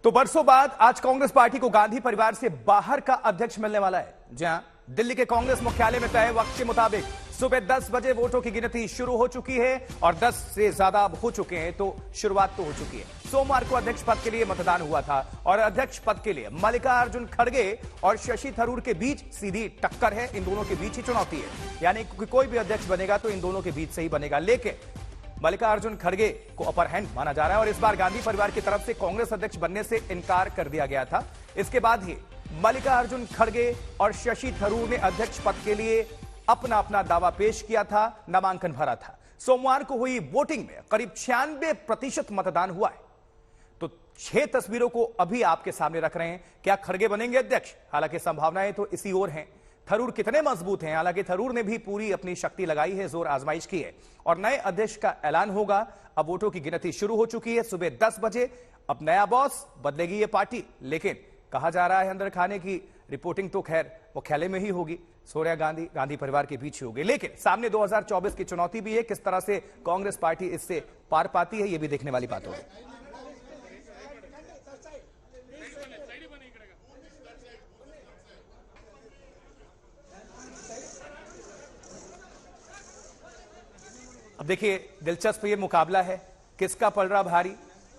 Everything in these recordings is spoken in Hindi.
तो बरसों बाद आज कांग्रेस पार्टी को गांधी परिवार से बाहर का अध्यक्ष मिलने वाला है। जहां दिल्ली के कांग्रेस मुख्यालय में तय वक्त के मुताबिक सुबह 10 बजे वोटों की गिनती शुरू हो चुकी है और 10 से ज्यादा अब हो चुके हैं, तो शुरुआत तो हो चुकी है। सोमवार को अध्यक्ष पद के लिए मतदान हुआ था और अध्यक्ष पद के लिए मल्लिकार्जुन खड़गे और शशि थरूर के बीच सीधी टक्कर है। इन दोनों के बीच ही चुनौती है, यानी कोई भी अध्यक्ष बनेगा तो इन दोनों के बीच से ही बनेगा। लेकिन मल्लिकार्जुन खड़गे को अपर हैंड माना जा रहा है और इस बार गांधी परिवार की तरफ से कांग्रेस अध्यक्ष बनने से इनकार कर दिया गया था। इसके बाद ही मल्लिकार्जुन खड़गे और शशि थरूर ने अध्यक्ष पद के लिए अपना अपना दावा पेश किया था, नामांकन भरा था। सोमवार को हुई वोटिंग में करीब 96% मतदान हुआ है। तो 6 तस्वीरों को अभी आपके सामने रख रहे हैं। क्या खड़गे बनेंगे अध्यक्ष? हालांकि संभावनाएं तो इसी ओर हैं। थरूर कितने मजबूत हैं? हालांकि थरूर ने भी पूरी अपनी शक्ति लगाई है, जोर आजमाइश की है और नए अध्यक्ष का ऐलान होगा। अब वोटों की गिनती शुरू हो चुकी है सुबह 10 बजे। अब नया बॉस, बदलेगी ये पार्टी, लेकिन कहा जा रहा है अंदर खाने की रिपोर्टिंग तो खैर मुख्यालय में ही होगी, सोनिया गांधी परिवार के बीच ही होगी। लेकिन सामने 2024 की चुनौती भी है। किस तरह से कांग्रेस पार्टी इससे पार पाती है, यह भी देखने वाली बात होगी। अब देखिए, दिलचस्प ये मुकाबला है, किसका पलड़ा भारी,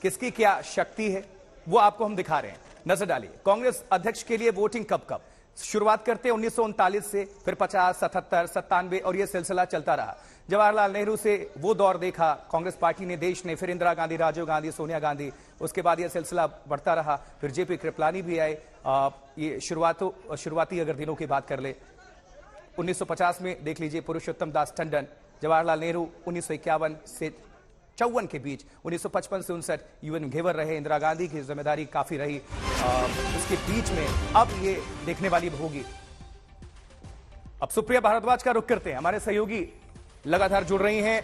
किसकी क्या शक्ति है, वो आपको हम दिखा रहे हैं। नजर डालिए, कांग्रेस अध्यक्ष के लिए वोटिंग कब कब शुरुआत करते हैं 1939 से, फिर 50, 77, 97 और ये सिलसिला चलता रहा। जवाहरलाल नेहरू से वो दौर देखा कांग्रेस पार्टी ने, देश ने, फिर इंदिरा गांधी, राजीव गांधी, सोनिया गांधी, उसके बाद ये सिलसिला बढ़ता रहा। फिर जेपी कृपलानी भी आए। ये शुरुआती अगर दिनों की बात कर ले, 1950 में देख लीजिए पुरुषोत्तम दास टंडन, जवाहरलाल नेहरू 1951 से 54 के बीच, 1955 से 59 यूएन घेवर रहे, इंदिरा गांधी की जिम्मेदारी काफी रही। इसके बीच में अब ये देखने वाली होगी। अब सुप्रिया भारद्वाज का रुख करते हैं, हमारे सहयोगी लगातार जुड़ रही हैं।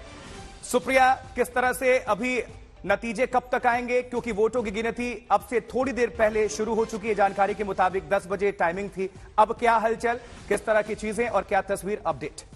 सुप्रिया, किस तरह से अभी नतीजे कब तक आएंगे, क्योंकि वोटों की गिनती अब से थोड़ी देर पहले शुरू हो चुकी है, जानकारी के मुताबिक 10 बजे टाइमिंग थी। अब क्या हलचल, किस तरह की चीजें और क्या तस्वीर अपडेट?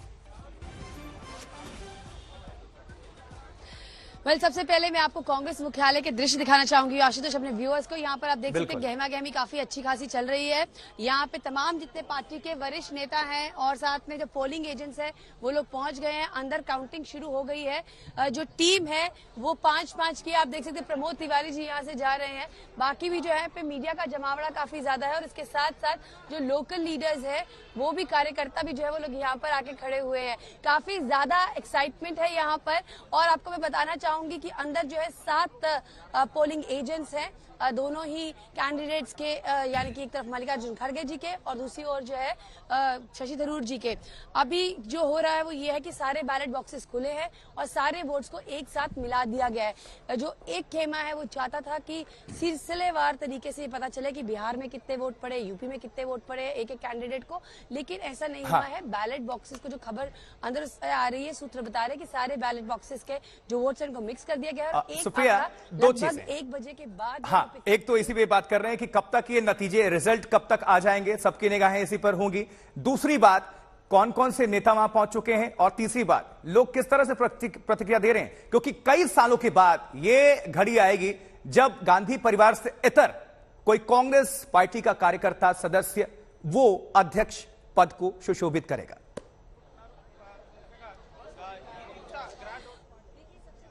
सबसे पहले मैं आपको कांग्रेस मुख्यालय के दृश्य दिखाना चाहूंगी आशुतोष, अपने व्यूअर्स को। यहाँ पर आप देख सकते हैं गहमा गहमी काफी अच्छी खासी चल रही है। यहाँ पे तमाम जितने पार्टी के वरिष्ठ नेता हैं और साथ में जो पोलिंग एजेंट्स हैं वो लोग पहुंच गए हैं। अंदर काउंटिंग शुरू हो गई है। जो टीम है वो 5-5 की, आप देख सकते हैं प्रमोद तिवारी जी यहाँ से जा रहे हैं। बाकी भी जो है पे मीडिया का जमावड़ा काफी ज्यादा है और इसके साथ साथ जो लोकल लीडर्स है वो भी, कार्यकर्ता भी जो है वो लोग यहाँ पर आके खड़े हुए हैं। काफी ज्यादा एक्साइटमेंट है यहाँ पर। और आपको मैं बताना चाहूंगी कि अंदर जो है 7 पोलिंग एजेंट्स हैं, दोनों ही कैंडिडेट्स के, यानी कि एक तरफ मल्लिकार्जुन खड़गे जी के और दूसरी ओर जो है शशि थरूर जी के। अभी जो हो रहा है वो ये है कि सारे बैलेट बॉक्सेस खुले हैं और सारे वोट्स को एक साथ मिला दिया गया है। जो एक खेमा है वो चाहता था कि सिलसिलेवार तरीके से पता चले कि बिहार में कितने वोट पड़े, यूपी में कितने वोट पड़े एक एक कैंडिडेट को, लेकिन ऐसा नहीं हुआ है। बैलेट बॉक्सेस को जो खबर अंदर आ रही है, सूत्र बता रहे हैं कि सारे बैलेट बॉक्सेस के जो वोट्स हैं उनको मिक्स कर दिया गया है। सुप्रिया, दो चीजें 1 बजे के बाद, हाँ, एक तो इसी पे बात कर रहे हैं कि कब तक ये नतीजे, रिजल्ट कब तक आ जाएंगे, सबकी निगाहें इसी पर होंगी। दूसरी बात, कौन कौन से नेता वहां पहुंच चुके हैं, और तीसरी बात, लोग किस तरह से प्रतिक्रिया दे रहे हैं, क्योंकि कई सालों के बाद ये घड़ी आएगी जब गांधी परिवार से इतर कोई कांग्रेस पार्टी का कार्यकर्ता, सदस्य वो अध्यक्ष पद को सुशोभित करेगा।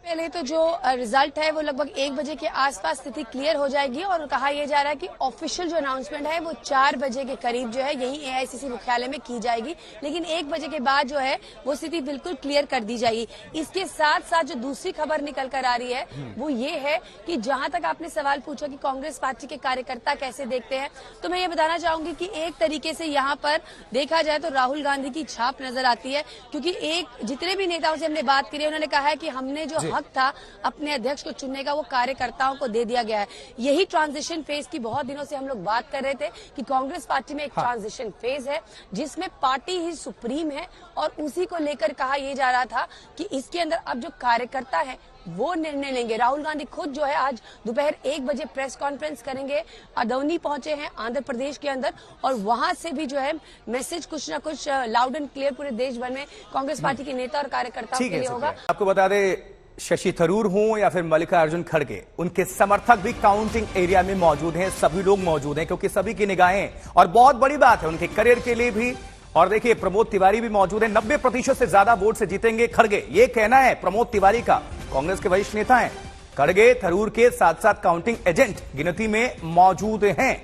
पहले तो जो रिजल्ट है वो लगभग 1 बजे के आसपास स्थिति क्लियर हो जाएगी और कहा यह जा रहा है कि ऑफिशियल जो अनाउंसमेंट है वो 4 बजे के करीब जो है यही एआईसीसी मुख्यालय में की जाएगी। लेकिन 1 बजे के बाद जो है वो स्थिति बिल्कुल क्लियर कर दी जाएगी। इसके साथ साथ जो दूसरी खबर निकल कर आ रही है वो ये है कि जहां तक आपने सवाल पूछा कि कांग्रेस पार्टी के कार्यकर्ता कैसे देखते हैं, तो मैं ये बताना चाहूंगी कि एक तरीके से यहाँ पर देखा जाए तो राहुल गांधी की छाप नजर आती है, क्योंकि जितने भी नेताओं से हमने बात करी उन्होंने कहा है कि हमने जो हक था अपने अध्यक्ष को चुनने का वो कार्यकर्ताओं को दे दिया गया है। यही ट्रांजिशन फेज की बहुत दिनों से हम लोग बात कर रहे थे कि कांग्रेस पार्टी में एक ट्रांजिशन फेज है जिसमें पार्टी ही सुप्रीम है और उसी को लेकर कहा यह जा रहा था कि इसके अंदर अब जो कार्यकर्ता है वो निर्णय लेंगे। राहुल गांधी खुद जो है आज दोपहर 1 बजे प्रेस कॉन्फ्रेंस करेंगे। अदौनी पहुंचे हैं आंध्र प्रदेश के अंदर और वहां से भी जो है मैसेज कुछ ना कुछ लाउड एंड क्लियर पूरे देश भर में कांग्रेस पार्टी के नेता और कार्यकर्ताओं के लिए होगा। आपको बता दें शशि थरूर हों या फिर मल्लिकार्जुन खड़गे, उनके समर्थक भी काउंटिंग एरिया में मौजूद हैं। सभी लोग मौजूद हैं क्योंकि सभी की निगाहें, और बहुत बड़ी बात है उनके करियर के लिए भी। और देखिए प्रमोद तिवारी भी मौजूद है। 90% से ज्यादा वोट से जीतेंगे खड़गे, ये कहना है प्रमोद तिवारी का। कांग्रेस के वरिष्ठ नेता हैं खड़गे। थरूर के साथ साथ काउंटिंग एजेंट गिनती में मौजूद हैं।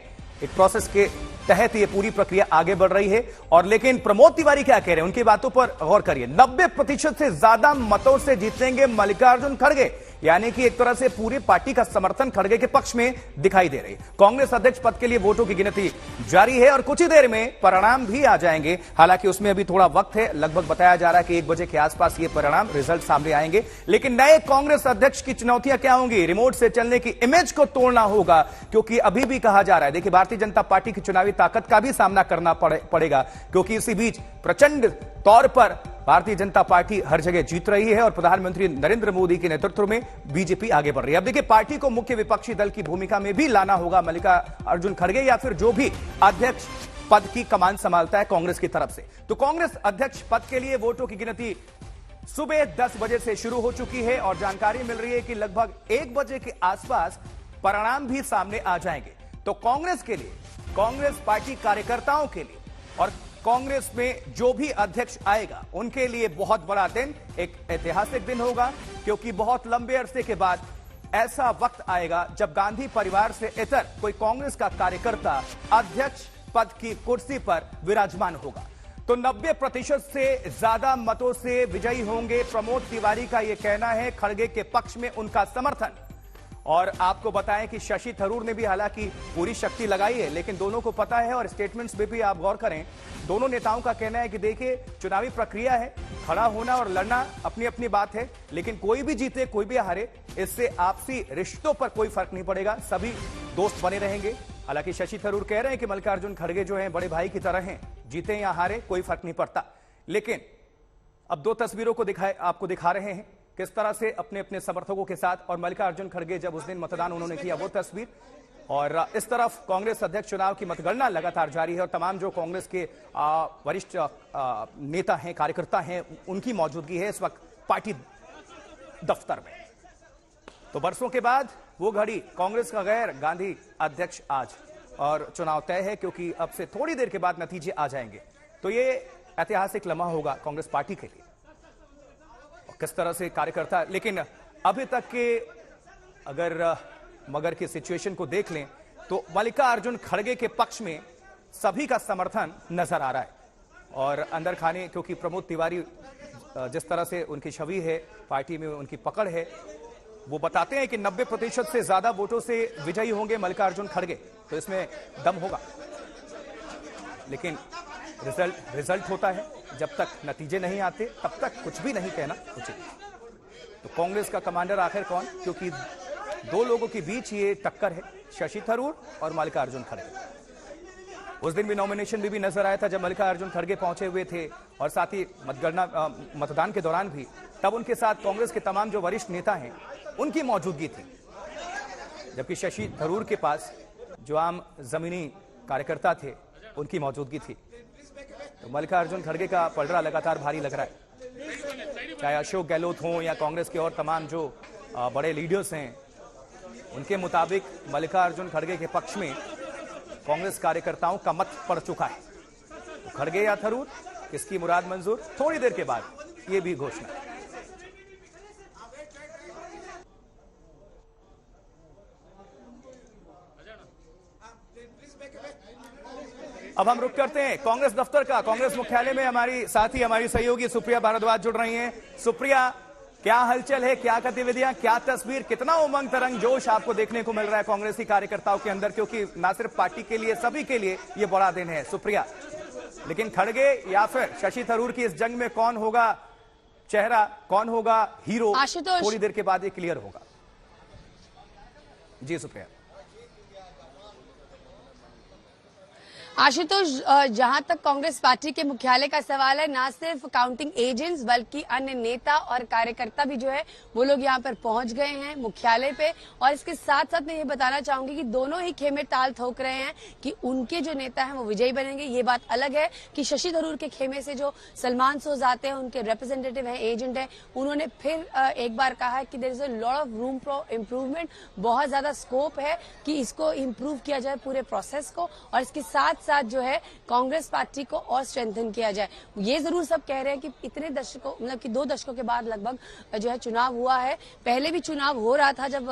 एक प्रोसेस के तहत ये पूरी प्रक्रिया आगे बढ़ रही है। और लेकिन प्रमोद तिवारी क्या कह रहे हैं, उनकी बातों पर गौर करिए। 90% से ज्यादा मतों से जीतेंगे मल्लिकार्जुन खड़गे, यानी कि एक तरह से पूरी पार्टी का समर्थन खड़गे के पक्ष में दिखाई दे रही है। कांग्रेस अध्यक्ष पद के लिए वोटों की गिनती जारी है और कुछ ही देर में परिणाम भी आ जाएंगे। हालांकि उसमें अभी थोड़ा वक्त है, लगभग बताया जा रहा है कि 1 बजे के आसपास ये परिणाम रिजल्ट सामने आएंगे। लेकिन नए कांग्रेस अध्यक्ष की चुनौतियां क्या होंगी? रिमोट से चलने की इमेज को तोड़ना होगा, क्योंकि अभी भी कहा जा रहा है, देखिए भारतीय जनता पार्टी की चुनावी ताकत का भी सामना करना पड़ेगा, क्योंकि इसी बीच प्रचंड तौर पर भारतीय जनता पार्टी हर जगह जीत रही है और प्रधानमंत्री नरेंद्र मोदी के नेतृत्व में बीजेपी आगे बढ़ रही है। अब देखिए पार्टी को मुख्य विपक्षी दल की भूमिका में भी लाना होगा मल्लिकार्जुन खड़गे, या फिर जो भी अध्यक्ष पद की कमान संभालता है कांग्रेस की तरफ से। तो कांग्रेस अध्यक्ष पद के लिए वोटों की गिनती सुबह 10 बजे से शुरू हो चुकी है और जानकारी मिल रही है कि लगभग 1 बजे के आसपास परिणाम भी सामने आ जाएंगे। तो कांग्रेस के लिए, कांग्रेस पार्टी कार्यकर्ताओं के लिए और कांग्रेस में जो भी अध्यक्ष आएगा उनके लिए बहुत बड़ा दिन, एक ऐतिहासिक दिन होगा, क्योंकि बहुत लंबे अरसे के बाद ऐसा वक्त आएगा जब गांधी परिवार से इतर कोई कांग्रेस का कार्यकर्ता अध्यक्ष पद की कुर्सी पर विराजमान होगा। तो 90% से ज्यादा मतों से विजयी होंगे प्रमोद तिवारी का यह कहना है। खड़गे के पक्ष में उनका समर्थन। और आपको बताएं कि शशि थरूर ने भी हालांकि पूरी शक्ति लगाई है, लेकिन दोनों को पता है, और स्टेटमेंट्स में भी आप गौर करें, दोनों नेताओं का कहना है कि देखिए चुनावी प्रक्रिया है, खड़ा होना और लड़ना अपनी अपनी बात है, लेकिन कोई भी जीते कोई भी हारे इससे आपसी रिश्तों पर कोई फर्क नहीं पड़ेगा, सभी दोस्त बने रहेंगे। हालांकि शशि थरूर कह रहे हैं कि मल्लिकार्जुन खड़गे जो हैं बड़े भाई की तरह हैं, जीते या हारे कोई फर्क नहीं पड़ता। लेकिन अब 2 तस्वीरों को आपको दिखा रहे हैं किस तरह से अपने अपने समर्थकों के साथ, और मल्लिकार्जुन खड़गे जब उस दिन मतदान उन्होंने किया वो तस्वीर, और इस तरफ कांग्रेस अध्यक्ष चुनाव की मतगणना लगातार जारी है और तमाम जो कांग्रेस के वरिष्ठ नेता हैं, कार्यकर्ता हैं, उनकी मौजूदगी है इस वक्त पार्टी दफ्तर में। तो बरसों के बाद वो घड़ी, कांग्रेस का गैर गांधी अध्यक्ष आज, और चुनाव तय है क्योंकि अब से थोड़ी देर के बाद नतीजे आ जाएंगे। तो ये ऐतिहासिक लम्हा होगा कांग्रेस पार्टी के लिए, किस तरह से कार्यकर्ता। लेकिन अभी तक के अगर मगर की सिचुएशन को देख लें तो मल्लिकार्जुन खड़गे के पक्ष में सभी का समर्थन नजर आ रहा है। और अंदर खाने, क्योंकि प्रमोद तिवारी जिस तरह से उनकी छवि है, पार्टी में उनकी पकड़ है, वो बताते हैं कि 90% से ज्यादा वोटों से विजयी होंगे मल्लिकार्जुन खड़गे, तो इसमें दम होगा। लेकिन रिजल्ट होता है, जब तक नतीजे नहीं आते तब तक कुछ भी नहीं कहना उचित। तो कांग्रेस का कमांडर आखिर कौन, क्योंकि 2 लोगों के बीच ये टक्कर है, शशि थरूर और मल्लिकार्जुन खड़गे। उस दिन भी नॉमिनेशन में भी नजर आया था जब मल्लिकार्जुन खड़गे पहुंचे हुए थे, और साथ ही मतदान के दौरान भी, तब उनके साथ कांग्रेस के तमाम जो वरिष्ठ नेता हैं उनकी मौजूदगी थी। जबकि शशि थरूर के पास जो आम जमीनी कार्यकर्ता थे उनकी मौजूदगी थी। तो मल्लिकार्जुन खड़गे का पलड़ा लगातार भारी लग रहा है, चाहे अशोक गहलोत हों या कांग्रेस के और तमाम जो बड़े लीडर्स हैं, उनके मुताबिक मल्लिकार्जुन खड़गे के पक्ष में कांग्रेस कार्यकर्ताओं का मत पड़ चुका है। तो खड़गे या थरूर, किसकी मुराद मंजूर, थोड़ी देर के बाद ये भी घोषणा। अब हम रुक करते हैं कांग्रेस दफ्तर का। कांग्रेस मुख्यालय में हमारी साथी, हमारी सहयोगी सुप्रिया भारद्वाज जुड़ रही हैं। सुप्रिया, क्या हलचल है, क्या गतिविधियां, क्या तस्वीर, कितना उमंग तरंग जोश आपको देखने को मिल रहा है कांग्रेसी कार्यकर्ताओं के अंदर, क्योंकि ना सिर्फ पार्टी के लिए, सभी के लिए ये बड़ा दिन है। सुप्रिया, लेकिन खड़गे या फिर शशि थरूर की इस जंग में कौन होगा चेहरा, कौन होगा हीरो, थोड़ी देर के बाद ये क्लियर होगा। जी सुप्रिया। आशुतोष, जहां तक कांग्रेस पार्टी के मुख्यालय का सवाल है, ना सिर्फ काउंटिंग एजेंट्स बल्कि अन्य नेता और कार्यकर्ता भी जो है वो लोग यहां पर पहुंच गए हैं मुख्यालय पे। और इसके साथ साथ मैं ये बताना चाहूंगी कि दोनों ही खेमे ताल ठोक रहे हैं कि उनके जो नेता हैं वो विजयी बनेंगे। ये बात अलग है कि शशि थरूर के खेमे से जो सलमान सोज आते हैं, उनके रिप्रेजेंटेटिव हैं, एजेंट हैं, उन्होंने फिर एक बार कहा है कि there is a lot of room for improvement, बहुत ज्यादा स्कोप है कि इसको इम्प्रूव किया जाए पूरे प्रोसेस को, और इसके साथ साथ जो है कांग्रेस पार्टी को और स्ट्रेंथन किया जाए। ये जरूर सब कह रहे हैं कि इतने दशकों, मतलब कि 2 दशकों के बाद लगभग जो है चुनाव हुआ है। पहले भी चुनाव हो रहा था जब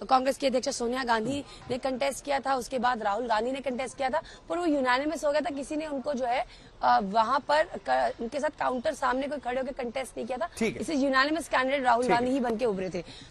कांग्रेस की अध्यक्ष सोनिया गांधी ने कंटेस्ट किया था, उसके बाद राहुल गांधी ने कंटेस्ट किया था, पर वो यूनानिमस हो गया था। किसी ने उनको जो है वहां पर उनके साथ काउंटर सामने कोई खड़े होकर कंटेस्ट नहीं किया था। इसे यूनानिमस कैंडिडेट राहुल गांधी ही बनके उभरे थे।